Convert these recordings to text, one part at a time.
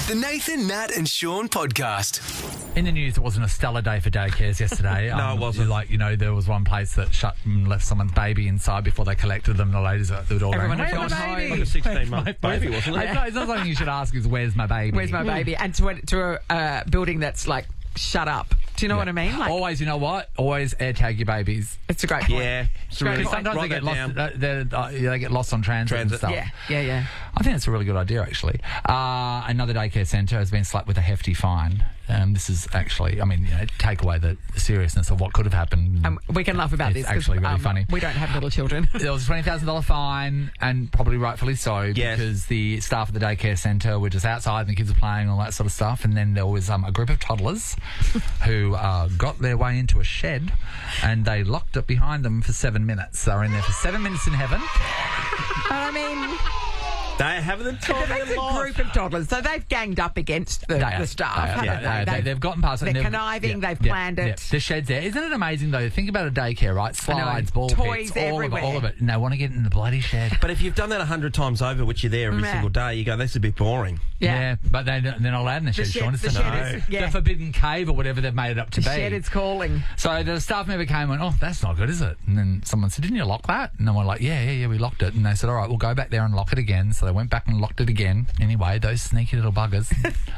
The Nathan, Nat and Shaun podcast. In the news, it wasn't a stellar day for daycares yesterday. No, it wasn't. There was one place that shut and left someone's baby inside before they collected them. The ladies at the door Everyone going, had "Where's gone my home." baby?" Like a 16-month baby, wasn't it? It's not something you should ask is, "Where's my baby?" Where's my baby? And to a building that's like shut up. Do you know what I mean? Like, Always, you know what? Always air tag your babies. it's a great point. Yeah. So really, Sometimes they write get that lost. down. They get lost on transit and stuff. Yeah. I think it's a really good idea, actually. Another daycare centre has been slapped with a hefty fine. This is actually, take away the seriousness of what could have happened. We can laugh about It's this. 'cause, actually really funny. We don't have little children. There was a $20,000 fine, and probably rightfully so, Yes. because the staff of the daycare centre were just outside and the kids were playing, all that sort of stuff. And then there was a group of toddlers who got their way into a shed and they locked it behind them for 7 minutes. They were in there for 7 minutes in heaven. I mean, They have the time that's of a their life. group of toddlers. So they've ganged up against the staff, haven't they? They've gotten past it. They're conniving, they've planned it. The shed's there. Isn't it amazing, though? Think about a daycare, right? Slides, ball Toys pits, all everywhere. of it. And they want to get in the bloody shed. But if you've done that 100 times over, which you're there every Yeah. single day, you go, that's a bit boring. Yeah. But they're not allowed in the shed, Sean. It's the shed is, the forbidden cave or whatever they've made it up to the be. shed is calling. So the staff member came and went, "Oh, that's not good, is it?" And then someone said, "Didn't you lock that?" And they were like, yeah, we locked it. And they said, "All right, we'll go back there and lock it again." So they went back and locked it again. Anyway, those sneaky little buggers,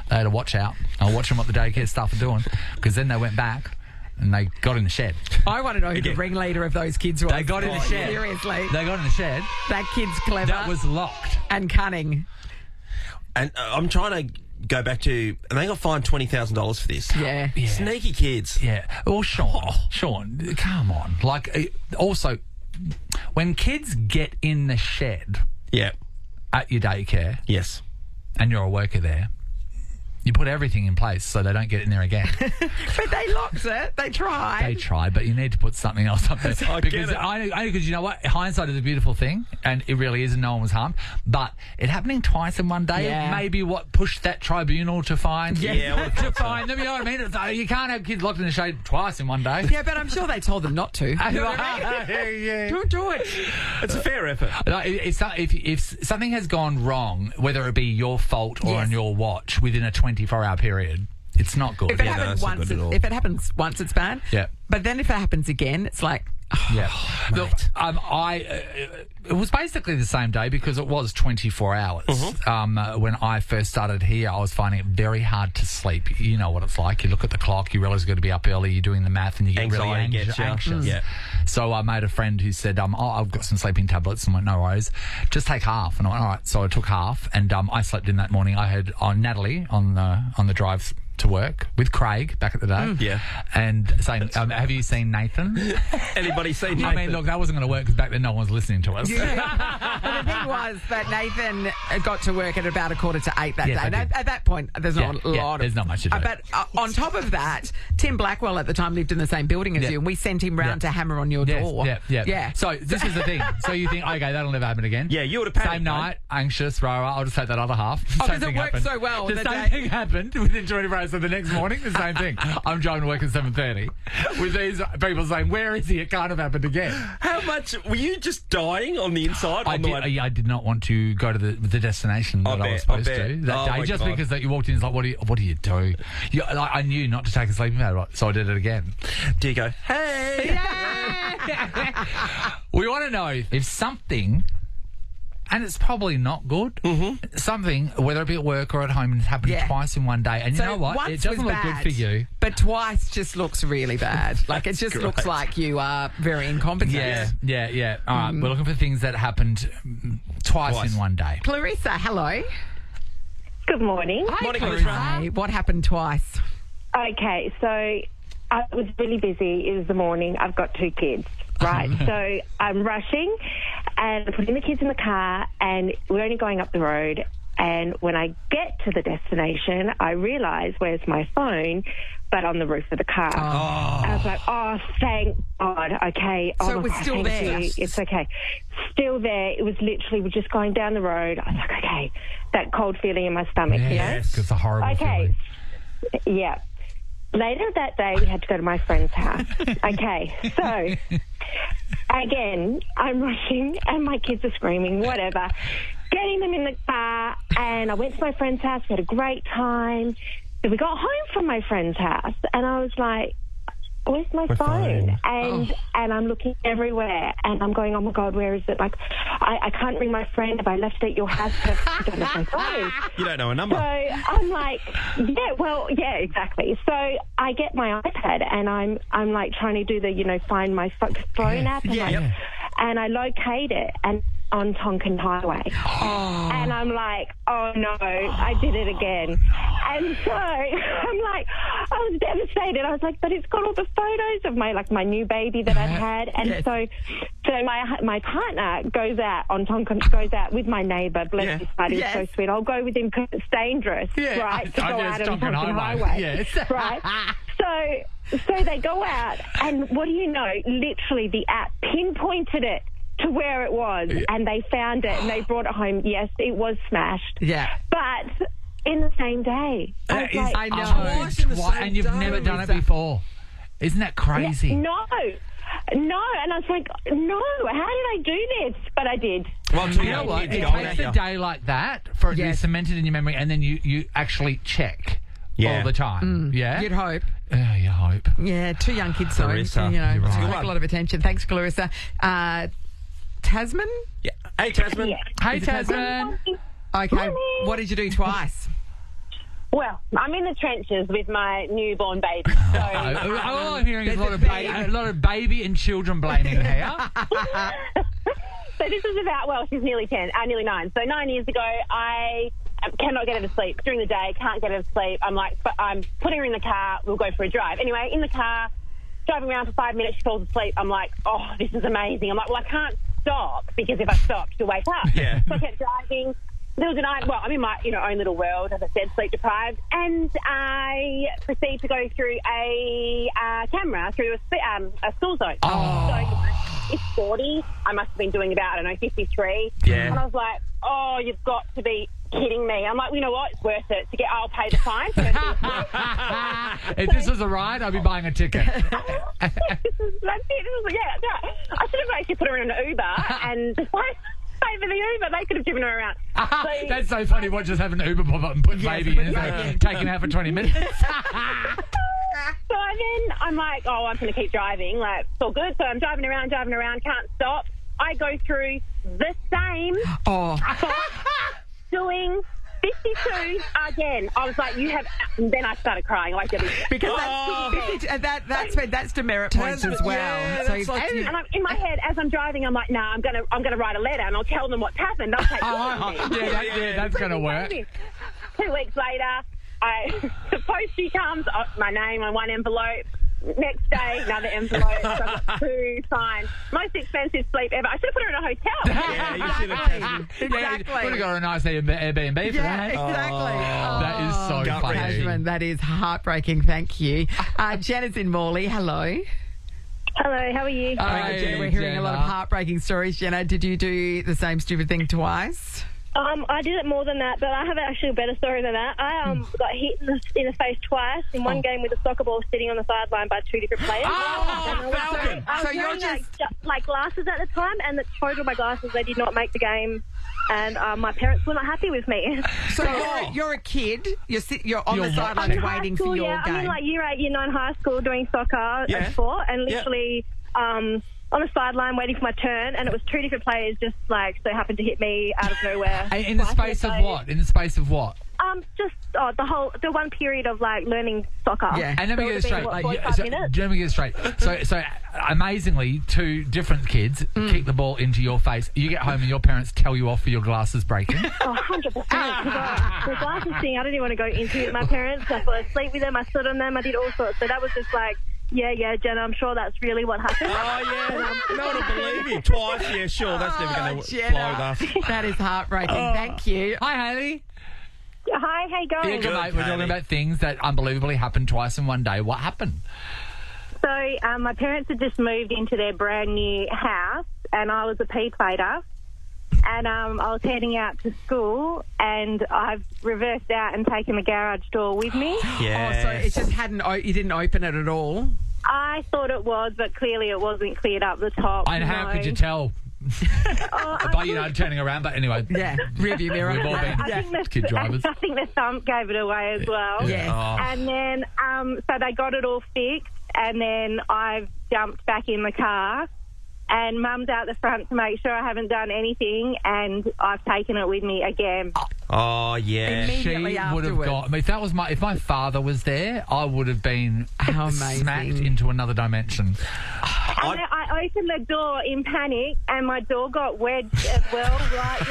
they had to watch out. I was watching what the daycare staff are doing, because then they went back and they got in the shed. I want to know who the ringleader of those kids was. They got in the shed. Seriously. They got in the shed. That kid's clever. That was locked. and cunning. And I'm trying to go back to, and they got fined $20,000 for this. Yeah. Sneaky kids. Yeah. Well, Sean, come on. Like, also, when kids get in the shed Yeah. at your daycare Yes. and you're a worker there, you put everything in place so they don't get in there again. But they locked it. They tried. They try, but you need to put something else up there. I get it. Because you know what? Hindsight is a beautiful thing, and it really is, and no one was harmed. But it happening twice in one day, Yeah. maybe what pushed that tribunal to find Yeah, I would've to thought so. find them. You know what I mean? You can't have kids locked in the shade twice in one day. Yeah, but I'm sure they told them not to. You know what I mean? Yeah. Don't do it. It's a fair effort. If something has gone wrong, whether it be your fault or Yes. on your watch within a 24-hour period, it's not good. If it no, happens it's not once, good at all. if it happens once, it's bad. Yeah. But then if it happens again, it's like, Yeah. Look, it was basically the same day because it was 24 hours. When I first started here, I was finding it very hard to sleep. You know what it's like. You look at the clock, you realise you've got to be up early, you're doing the math, and you get really Anxiety gets you. anxious. Yeah. So I made a friend who said, I've got some sleeping tablets, and went, no worries, just take half. And I went, all right. So I took half, and I slept in that morning. I had Natalie on the drive to work with Craig back at the day. Yeah. And saying, have you seen Nathan? Anybody seen Nathan? I mean, look, that wasn't going to work because back then no one was listening to us. But the thing was that Nathan got to work at about 7:45 that Yes, I day. did. At that point, there's not a lot. there's not much to do. But on top of that, Tim Blackwell at the time lived in the same building as Yeah. you, and we sent him round to hammer on your door. Yeah. So this is the thing. So you think, okay, that'll never happen again. Yeah, you would have panicked. Same night, anxious, I'll just take that other half. Oh, Same 'cause it thing worked happened. so well The the same day- thing happened within 24 hours of the next morning. The same thing. I'm driving to work at 7:30 with these people saying, where is he? It can't have happened again. How much were you just dying on the inside? I did not want to go to the destination that I was supposed to that day, my just God. because that you walked in. It's like, what do you do? I knew not to take a sleeping pad, right? So I did it again. Do you go, hey? We want to know if something, and it's probably not good, something, whether it be at work or at home, has happened twice in one day. And you know what? once It doesn't was look good bad, for you. But twice just looks really bad. Like, it just looks like you are very incompetent. Yeah. All right, we're looking for things that happened twice in one day. Clarissa, hello. Good morning. Hi, Morning, Clarissa. Clarissa. What happened twice? Okay, so I was really busy. It was the morning. I've got 2 kids, right? So I'm rushing and putting the kids in the car, and we're only going up the road. And when I get to the destination, I realise where's my phone, but on the roof of the car. I was like, oh, thank God. Okay. So oh, it was my God, still thank there? you. It's okay. Still there. It was literally, we're just going down the road. I was like, okay, that cold feeling in my stomach, you know? Yes, it's a horrible feeling. Yeah. Later that day, we had to go to my friend's house. Okay, so, again, I'm rushing and my kids are screaming, whatever. getting them in the car, and I went to my friend's house. We had a great time. So we got home from my friend's house, and I was like, where's my phone? And I'm looking everywhere, and I'm going, oh, my God, where is it? Like, I can't ring my friend. Have I left it at your house? I don't have my phone. You don't know a number. So I'm like, yeah, exactly. So I get my iPad, and I'm like trying to do the, find my phone app. And I locate it, and on Tonkin Highway. And I'm like, oh no, I did it again. And so I'm like, I was devastated. I was like, but it's got all the photos of my new baby that I've had. And so my partner goes out on Tonkin, goes out with my neighbour, bless his heart, he's so sweet. I'll go with him because it's dangerous, right? To go out on Tonkin Highway. Right? So they go out, and what do you know? Literally, the app pinpointed it to where it was, and they found it, and they brought it home. Yes, it was smashed. Yeah. But in the same day. I know. And you've never done it before. Isn't that crazy? Yeah, no. And I was like, no, how did I do this? But I did. Well, you know what? It takes a day like that for it to be cemented in your memory, and then you actually check all the time. Yeah? You'd hope. Yeah, you hope. Yeah, 2 young kids, so, Clarissa, take right. a lot of attention. Thanks, Clarissa. Tasman? Yeah. Hey, Tasman. Yeah. Hey, Tasman. Okay, Morning. what did you do twice? Well, I'm in the trenches with my newborn baby. So, all I'm hearing is a lot of baby and children blaming here. So this is about, she's nearly nearly 9. So 9 years ago, I cannot get her to sleep. During the day, can't get her to sleep. I'm like, I'm putting her in the car, we'll go for a drive. Anyway, in the car, driving around for 5 minutes, she falls asleep. I'm like, oh, this is amazing. I'm like, well, I can't stop because if I stop, she'll wake up. Yeah. So I kept driving. There was I'm in my own little world, as I said, sleep deprived, and I proceed to go through a camera through a school zone. So it's 40. I must have been doing about 53. Yeah. And I was like, oh, you've got to be kidding me. I'm like, you know what? It's worth it to I'll pay the fine. If this was a ride, I'd be buying a ticket. That's it. I should have actually put her in an Uber and just pay for the Uber. They could have driven her around. So, that's so funny. What, just have an Uber pop up and put baby in and take him out for 20 minutes? So then I'm like, oh, I'm going to keep driving. Like, it's all good. So I'm driving around, can't stop. I go through the same doing 52 again. I was like, you have... And then I started crying. Like, because that's demerit points as well. Yeah, so like and I'm, in my head, as I'm driving, I'm like, nah, I'm gonna write a letter and I'll tell them what's happened. I'll take that's going to work. 2 weeks later, the postie comes, my name on one envelope. Next day, another envelope. So I got 2 signed. Most expensive sleep ever. I should have put her in a hotel. Yeah, you should have. Exactly. Would have got her a nice Airbnb for that. Exactly. That is so funny. Tasman, that is heartbreaking. Thank you. Jenna's in Morley. Hello. Hello, how are you? Hi, Jenna, we're hearing a lot of heartbreaking stories. Jenna, did you do the same stupid thing twice? I did it more than that, but I have actually a better story than that. I got hit in the face twice in one game with a soccer ball sitting on the sideline by 2 different players. Falcon! I was wearing like glasses at the time, and the total of my glasses, they did not make the game. And my parents were not happy with me. So you're a kid. You're on the sideline waiting for your game. I'm in like year 8, year 9 high school doing soccer at sport, and literally on the sideline waiting for my turn, and it was 2 different players just like so happened to hit me out of nowhere. In the space of what? In the space of what? Just the one period of like learning soccer. Yeah, and let me get it straight. Let me get it straight. So amazingly, 2 different kids kick the ball into your face. You get home and your parents tell you off for your glasses breaking. 100%. The glasses thing, I didn't want to go into it. My parents, I fell asleep with them. I stood on them. I did all sorts. So that was just like. Yeah, Jenna, I'm sure that's really what happened. Oh, yeah. No one will believe you. Twice, yeah, sure. That's never going to fly with us. That is heartbreaking. Thank you. Hi, Hayley. Hi, how you going? Yeah, good, mate. We're talking about things that unbelievably happened twice in one day. What happened? So, my parents had just moved into their brand new house, and I was a P plater. And I was heading out to school, and I've reversed out and taken the garage door with me. Yeah. Oh, so it just you didn't open it at all? I thought it was, but clearly it wasn't cleared up the top. And how could you tell? But, turning around. But anyway. Yeah, rearview mirror. We've all been kid drivers. I think the thump gave it away as well. Yes. Oh. And then, so they got it all fixed, and then I've jumped back in the car, and Mum's out the front to make sure I haven't done anything, and I've taken it with me again. Oh, yeah. Immediately She would have afterwards. got. If my father was there, I would have been How amazing. smacked into another dimension. And then I opened the door in panic, and my door got wedged as well, right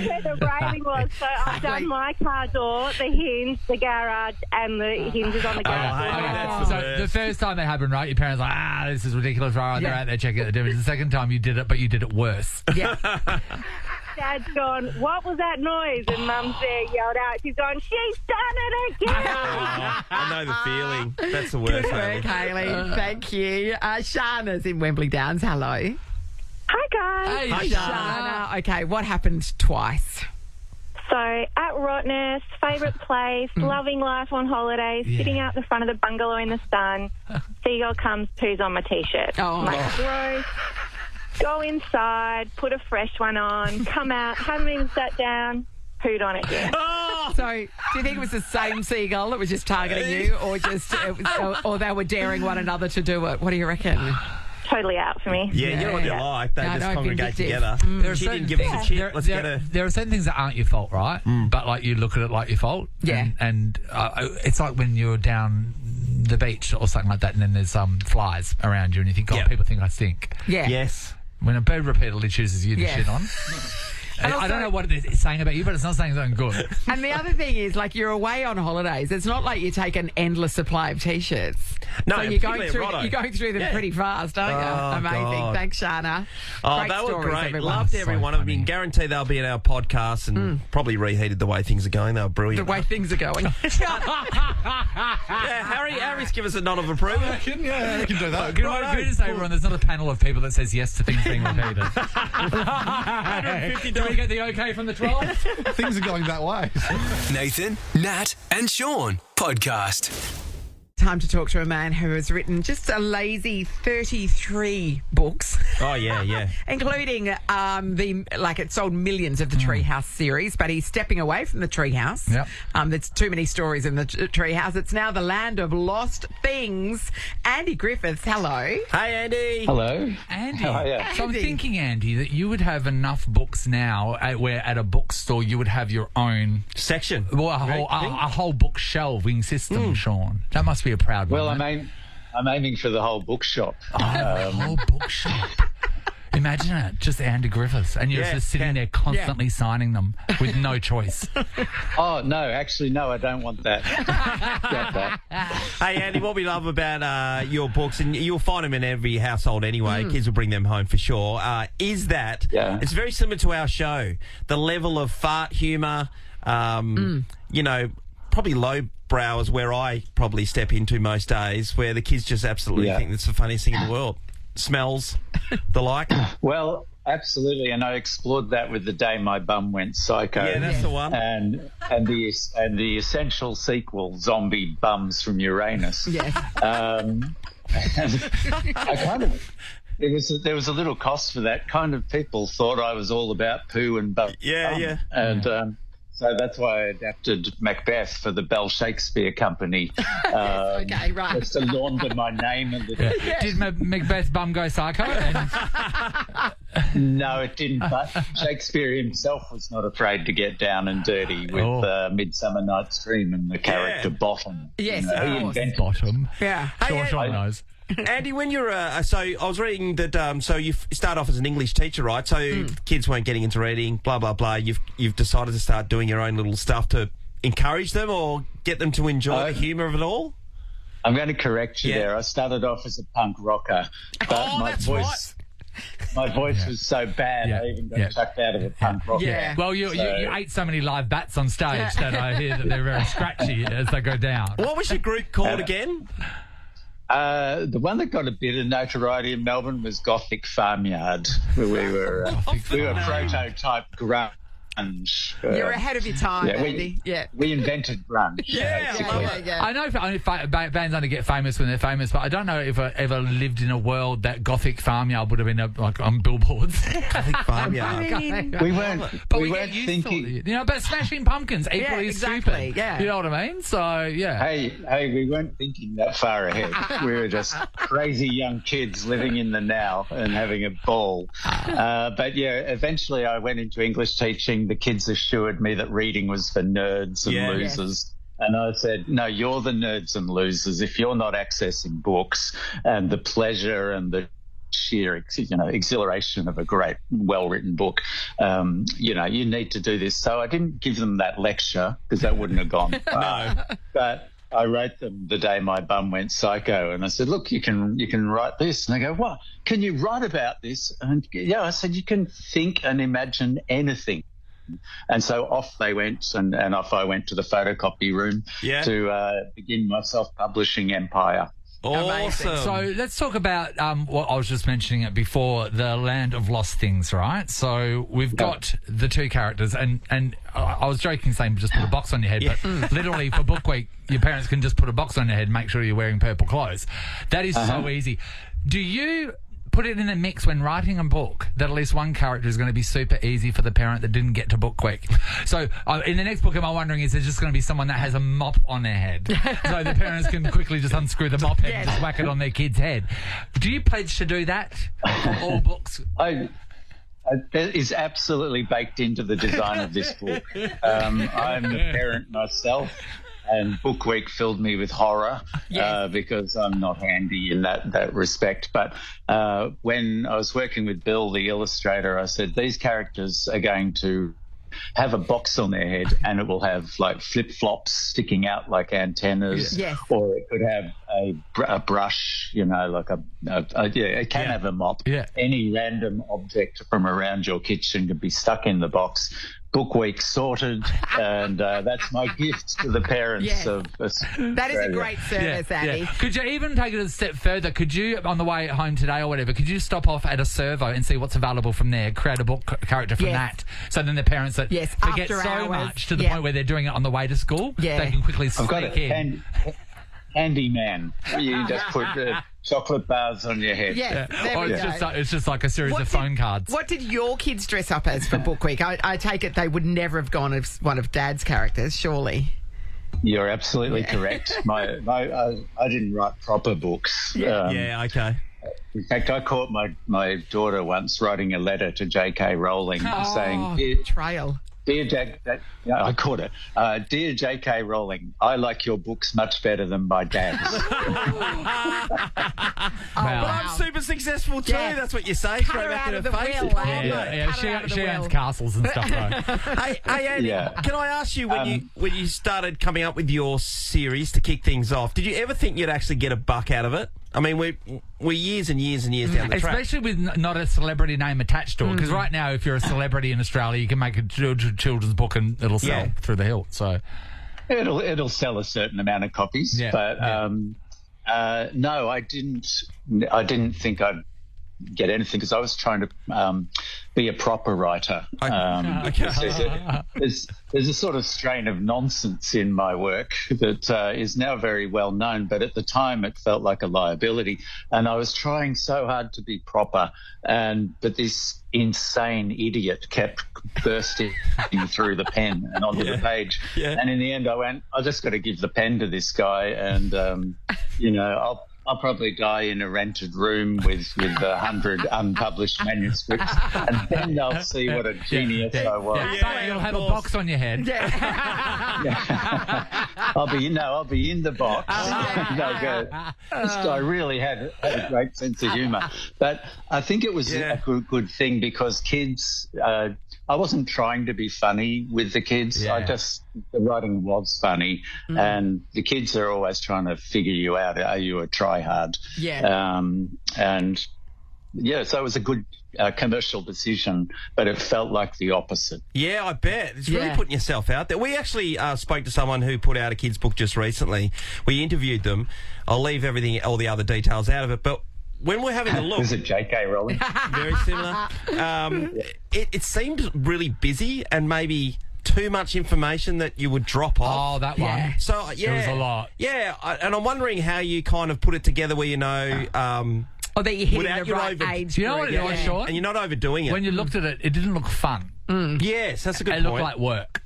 where the railing was. So I've done my car door, the hinge, the garage, and the hinges on the garage door. that's the So worst. the first time they happened, right? Your parents were like, this is ridiculous. Right, they're Yeah. out there checking the damage. The second time you did it, but you did it worse. Yeah. Dad's gone, what was that noise? And Mum's there yelled out. She's gone, she's done it again. I know the feeling. That's the worst. Good work, Hayley. Thank you. Shana's in Wembley Downs. Hello. Hi, guys. Hey, Hi, Shana. Okay, what happened twice? So, at Rottnest, favourite place, loving life on holidays, sitting out the front of the bungalow in the sun. Seagull comes, poos on my T-shirt. Oh. Like, gross. Go inside, put a fresh one on, come out, haven't even sat down, pooed on it again. So, do you think it was the same seagull that was just targeting you, or or they were daring one another to do it? What do you reckon? Totally out for me. Yeah, you know what they're Yeah. like. They No, just no, congregate vindictive. together. There are She certain didn't give us a things- chip. Let's get her. There are certain things that aren't your fault, right? But like you look at it like your fault. Yeah. And it's like when you're down the beach or something like that, and then there's flies around you, and you think, Yeah. people think I stink. Yeah. Yes. When a bird repeatedly chooses you to Yeah. shit on. And I also- don't know what it's saying about you, but it's not saying something good. And the other thing is, like, you're away on holidays. It's not like you take an endless supply of T-shirts. No, so you're going particularly at through them Yeah. pretty fast, aren't you? Oh, Amazing. God. Thanks, Shana. Oh, Great they were stories, great. everyone. Loved every So one of them. You funny. can guarantee they'll be in our podcast and probably reheated the way things are going. They were The brilliant. way things are going. Yeah, Harry's give us a nod of approval. Yeah, I can do that. Can I just say, everyone, there's not a panel of people that says yes to things being repeated. Do we get the okay from the 12? Things are going that way. Nathan, Nat, and Sean podcast. Time to talk to a man who has written just a lazy 33 books. Oh, yeah. Including it sold millions of the Treehouse series, but he's stepping away from the Treehouse. Yep. There's too many stories in the Treehouse. It's now the land of lost things. Andy Griffiths, hello. Hey, Andy. Hello. Andy. How are you? So I'm Andy. thinking, Andy, that you would have enough books now where at a bookstore you would have your own, Section. well, a whole book shelving system, Sean. That must be a proud Well, moment. I'm aiming for the whole bookshop. A whole bookshop. Imagine it, just Andy Griffiths, and you're Yeah, just sitting yeah. there constantly signing them with no choice. Oh, no, actually, no, I don't want that. Got that. Hey, Andy, what we love about your books, and you'll find them in every household anyway, kids will bring them home for sure, is that it's very similar to our show. The level of fart humour, probably lowbrow is where I probably step into most days, where the kids just absolutely think it's the funniest thing in the world. Smells, the like. Well, absolutely, and I explored that with The Day My Bum Went Psycho. Yeah, that's the one. And the essential sequel, Zombie Bums from Uranus. Yes. And I kind of... There was a little cost for that. Kind of people thought I was all about poo and bum. Yeah. And so that's why I adapted Macbeth for the Bell Shakespeare Company. Okay, right. Just to launder my name a little. Did Macbeth bum go psycho? No, it didn't. But Shakespeare himself was not afraid to get down and dirty with Midsummer Night's Dream and the character Bottom. Yes, You know, of he course. invented Bottom. Yeah. Sean knows. Andy, when you're so I was reading that so you start off as an English teacher, right? So kids weren't getting into reading, blah blah blah. You've decided to start doing your own little stuff to encourage them or get them to enjoy the humour of it all. I'm going to correct you Yeah. there. I started off as a punk rocker, but my that's voice was so bad Yeah. I even got Yeah. chucked out of a punk rocker. Yeah. Well, you ate so many live bats on stage that I hear that they're very scratchy as they go down. What was your group called again? The one that got a bit of notoriety in Melbourne was Gothic Farmyard, where we were prototype grunge. You're ahead of your time, yeah, Andy. Yeah. We invented grunge. basically. I know bands only get famous when they're famous, but I don't know if I ever lived in a world that Gothic Farmyard would have been on billboards. Gothic Farmyard. We weren't. But we get weren't used thinking. to it, but Smashing Pumpkins equally exactly, stupid. yeah. You know what I mean? So yeah. Hey, we weren't thinking that far ahead. We were just crazy young kids living in the now and having a ball. But yeah, eventually I went into English teaching. The kids assured me that reading was for nerds and losers. And I said, no, you're the nerds and losers. If you're not accessing books and the pleasure and the sheer, exhilaration of a great, well-written book, you need to do this. So I didn't give them that lecture because that wouldn't have gone far. No. But I wrote them the day my bum went psycho, and I said, look, you can write this. And they go, what? Can you write about this? And yeah, I said, you can think and imagine anything. And so off they went, and off I went to the photocopy room to begin my self-publishing empire. Awesome. So let's talk about what I was just mentioning it before, the Land of Lost Things, right? So we've got the two characters, and I was joking saying just put a box on your head, but literally for Book Week, your parents can just put a box on your head and make sure you're wearing purple clothes. That is so easy. Do you put it in a mix when writing a book that at least one character is going to be super easy for the parent that didn't get to Book Week? So in the next book, am I wondering, is there just going to be someone that has a mop on their head so the parents can quickly just unscrew the mop head and just whack it on their kid's head? Do you pledge to do that for all books? That is absolutely baked into the design of this book. I'm a parent myself. And Book Week filled me with horror because I'm not handy in that respect. But when I was working with Bill, the illustrator, I said, these characters are going to have a box on their head and it will have like flip-flops sticking out like antennas, or it could have a brush, like it can have a mop. Yeah. Any random object from around your kitchen could be stuck in the box. Book Week sorted, and that's my gift to the parents of Australia. That is a great service, Andy. Yeah. Could you even take it a step further? Could you, on the way home today or whatever, could you stop off at a servo and see what's available from there, create a book character from that, so then the parents that forget so much to the point where they're doing it on the way to school, they can quickly sneak in. Handyman. You just put chocolate bars on your head. It's just like a series of phone cards. What did your kids dress up as for Book Week? I take it they would never have gone as one of Dad's characters, surely. You're absolutely correct. I didn't write proper books. Okay. In fact, I caught my daughter once writing a letter to J.K. Rowling saying, betrayal. Dear I caught it. Dear J.K. Rowling, I like your books much better than my dad's. But I'm super successful too. That's what you say. Cut her out of the will. She owns castles and stuff, though. Hey, Andy, can I ask you, when you started coming up with your series to kick things off, did you ever think you'd actually get a buck out of it? I mean, we're years and years and years down the track. Especially with not a celebrity name attached to it. Because right now, if you're a celebrity in Australia, you can make a children's book and it'll sell through the hilt. So it'll sell a certain amount of copies. Yeah, but no, I didn't think I'd get anything because I was trying to be a proper writer. There's a sort of strain of nonsense in my work that is now very well known, but at the time it felt like a liability, and I was trying so hard to be proper, but this insane idiot kept bursting through the pen and onto the page, and in the end I went, I just got to give the pen to this guy, and I'll probably die in a rented room with 100 unpublished manuscripts, and then they'll see what a genius I was. You'll have a box on your head. I'll be in the box. They'll go, this guy really had a great sense of humour. But I think it was a good thing because kids. I wasn't trying to be funny with the kids. The writing was funny, and the kids are always trying to figure you out. Are you a tryhard? So it was a good commercial decision, but it felt like the opposite. Yeah, I bet. It's really putting yourself out there. We actually spoke to someone who put out a kid's book just recently. We interviewed them. I'll leave all the other details out of it, but when we're having a look, Was it J.K. Rowling? very similar. It seemed really busy and maybe too much information that you would drop off. Oh, that Yeah. one. So yeah, It was a lot. Yeah, and I'm wondering how you kind of put it together where you know, Or that you're hitting Without the your right over- age Do you know group. what it was, Sean? and you're not overdoing it. When you looked at it, it didn't look fun. Yes, that's a good It point. looked like work.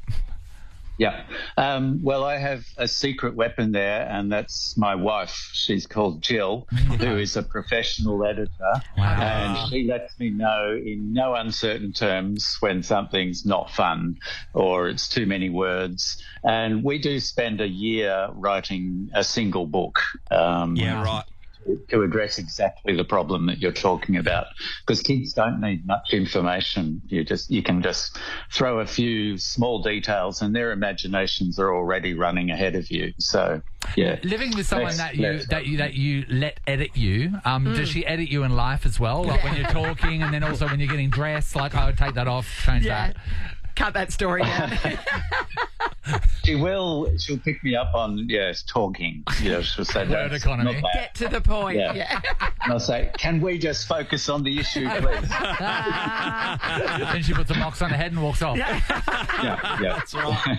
Yeah. Well, I have a secret weapon there, and that's my wife. She's called Jill, who is a professional editor. Wow. And she lets me know in no uncertain terms when something's not fun or it's too many words. And we do spend a year writing a single book. Yeah, right. To address exactly the problem that you're talking about, because kids don't need much information. You can just throw a few small details, and their imaginations are already running ahead of you. So, yeah, Living with someone Let's- that you let edit you, does she edit you in life as well? Like when you're talking, and then also when you're getting dressed, like, oh, take that off, change Yeah. that. Cut that story down. She'll pick me up on talking. She'll say Word "That's economy." not that." Get to the point. Yeah. Yeah. And I'll say, can we just focus on the issue, please? Then she puts a box on her head and walks off. Yeah. That's right.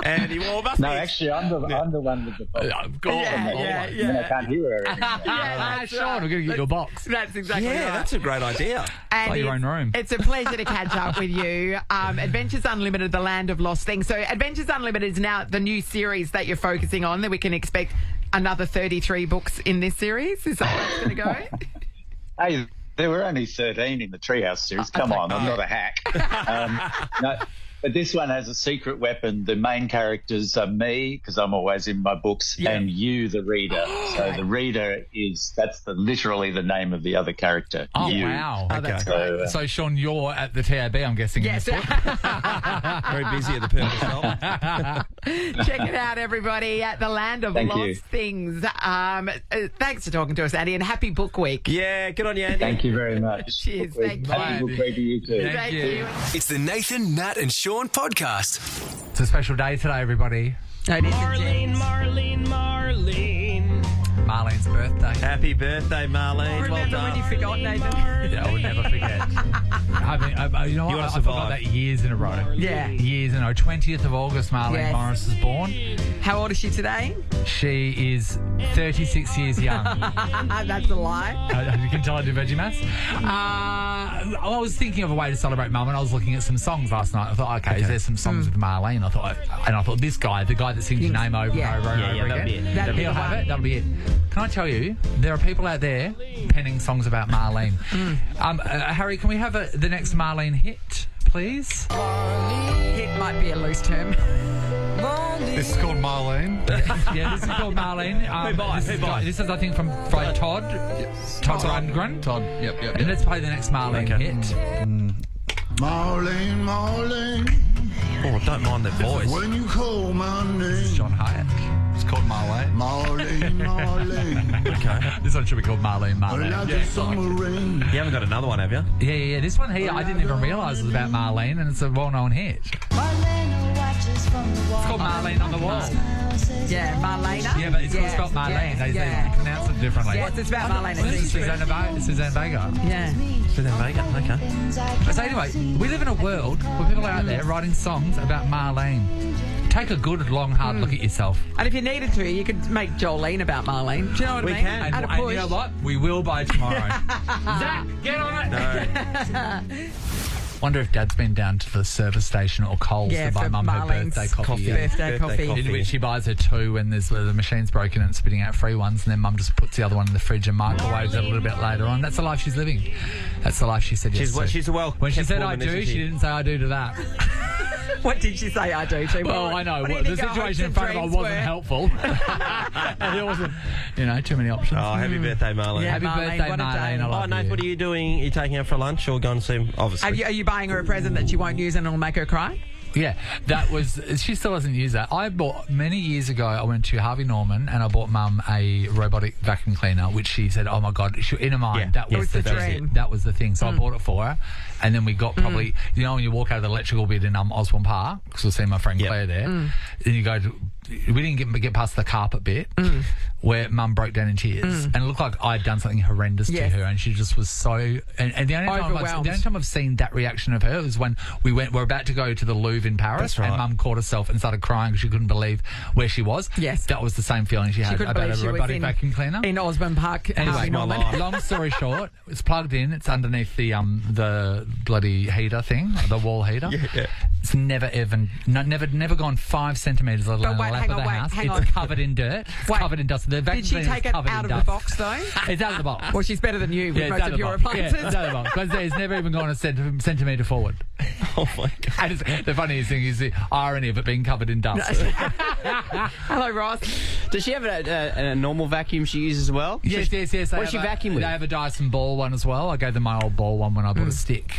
And well, it must No, be- actually, I'm the one with the box. Yeah. I can't hear her anymore. that's Sean, right. we're going to get you a box. That's exactly yeah, right. that's a great idea. And Like your own room. It's a pleasure to catch up with you. Adventures Unlimited, The Land of Lost Things. So Adventures Unlimited is now the new series that you're focusing on, that we can expect another 33 books in this series. Is that how it's going to go? Hey, there were only 13 in the Treehouse series. Come on, I'm not a hack. No, but this one has a secret weapon. The main characters are me, because I'm always in my books, and you, the reader. So the reader that's literally the name of the other character. Oh, you. wow. Oh, that's So, great. So, Sean, you're at the TAB, I'm guessing, Yes. in this book. Very busy at the Purple Shop. Check it out, everybody, at The Land of Thank Lost you. Things. Thanks for talking to us, Andy, and happy book week. Yeah, good on you, Andy. Thank you very much. Cheers, thank you. Happy book week to you too. Thank you. It's the Nathan, Nat, and Sean podcast. It's a special day today, everybody. No, it isn't, Jen. Marlene's birthday. Happy birthday, Marlene. Remember well done. when you forgot, Nathan? Yeah, I would never forget. You know what? wanna I forgot survive. that years in a row. Yeah. Years in a row. 20th of August, Marlene Yes. Morris was born. How old is she today? She is 36 years young. That's a lie. You can tell I do veggie maths. I was thinking of a way to celebrate Mum, and I was looking at some songs last night. I thought, okay, is there some songs with Marlene? I thought this guy, the guy that sings your name over Yeah. and over and Yeah, over that'll be again, it. That'll be he'll the have one. it. That'll be it. Can I tell you, there are people out there penning songs about Marlene. Harry, can we have the next Marlene hit, please? Hit might be a loose term. This is called Marlene. Yeah, this is called Marlene. This is, I think, from Todd. Todd Rundgren. Todd. Yep. And let's play the next Marlene hit. Marlene, Marlene, Oh, don't mind the voice. when you call my name. John Hyatt. It's called Marlene. Marlene, Marlene, Okay. This one should be called Marlene. like the summer rain. You haven't got another one, have you? Yeah. This one here, I didn't even realise was about Marlene, and it's a well-known hit. It's called Marlene on the Wall. Yeah, Marlena. Yeah, but it's spelled Marlene. They pronounce it differently. Yes, it's about Marlene. This is Suzanne Vega. Yeah. Okay. So anyway, we live in a world where people are out there writing songs about Marlene. Take a good, long, hard look at yourself. And if you needed to, you could make Jolene about Marlene. Do you know what We I mean? can. Add a And push. you know what? We will by tomorrow. Zach, get on it. No. Wonder if Dad's been down to the service station or Coles Yeah, to buy for Mum her Marlene's birthday coffee. Birthday coffee. In which she buys her two when the machine's broken and it's spitting out free ones, and then Mum just puts the other one in the fridge and microwaves it a little bit later on. That's the life she's living. That's the life she said yes to. She's a well. When she kept said I woman, do, isn't she didn't say I do to that. What did she say I do to? Well, I know. What do you The think our situation in hopes front of and her wasn't dreams were? helpful. And there wasn't, too many options. Oh, happy birthday, Marlene. Yeah. Happy Marlene, birthday, what a day. Marlene. I Oh, love Nate, you. what are you doing? Are you taking her for lunch or going to see him? Obviously. Are you buying her a present that she won't use and it'll make her cry? Yeah, that was. She still doesn't use that. I bought many years ago. I went to Harvey Norman and I bought Mum a robotic vacuum cleaner, which she said, "Oh my God!" In her mind, Yeah. that was It was the dream. That was the thing. So I bought it for her, and then we got probably when you walk out of the electrical bit in Osborne Park, because we'll see my friend Yep. Claire there. Then you go to we didn't get past the carpet bit where Mum broke down in tears, and it looked like I'd done something horrendous to her, and she just was so. And the only time I've seen that reaction of her was when we're about to go to the Louvre in Paris, That's right. and Mum caught herself and started crying because she couldn't believe where she was. Yes. That was the same feeling she had about a robotic vacuum cleaner. In Osborne Park. Anyway, long story short, it's plugged in. It's underneath the bloody heater thing, the wall heater. Yeah. It's never gone 5 centimetres on the lap of the house. It's covered in dirt. It's covered in dust. The vacuum Did she cleaner is take it covered out in of the dust. box, though? It's out of the box. Well, she's better than you with it's most out of your the box. appliances. Yeah, it's out of the box. Because it's never even gone a centimetre forward. Oh, my God. And the funniest thing is the irony of it being covered in dust. Hello, Ross. Does she have a normal vacuum she uses as well? Yes. What does she vacuum with? They have a Dyson ball one as well. I gave them my old ball one when I bought a stick.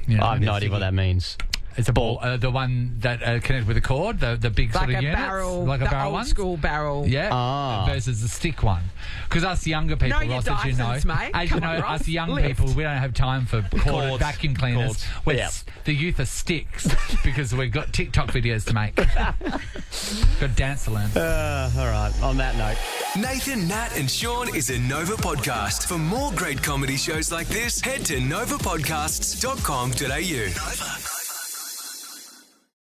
You know, I have no idea what that means. It's a ball, the one that connected with a cord, the big Like sort of a units, barrel, like a the barrel old one. school barrel. Yeah, versus the stick one. Because us younger people, Know your Ross, as you know, Dysons, mate. as Come you know, on, Ross. us young Lift. people, we don't have time for corded vacuum cleaners. The youth are sticks because we've got TikTok videos to make. Got dance to learn. All right, on that note. Nathan, Nat and Sean is a Nova podcast. For more great comedy shows like this, head to novapodcasts.com.au. Nova.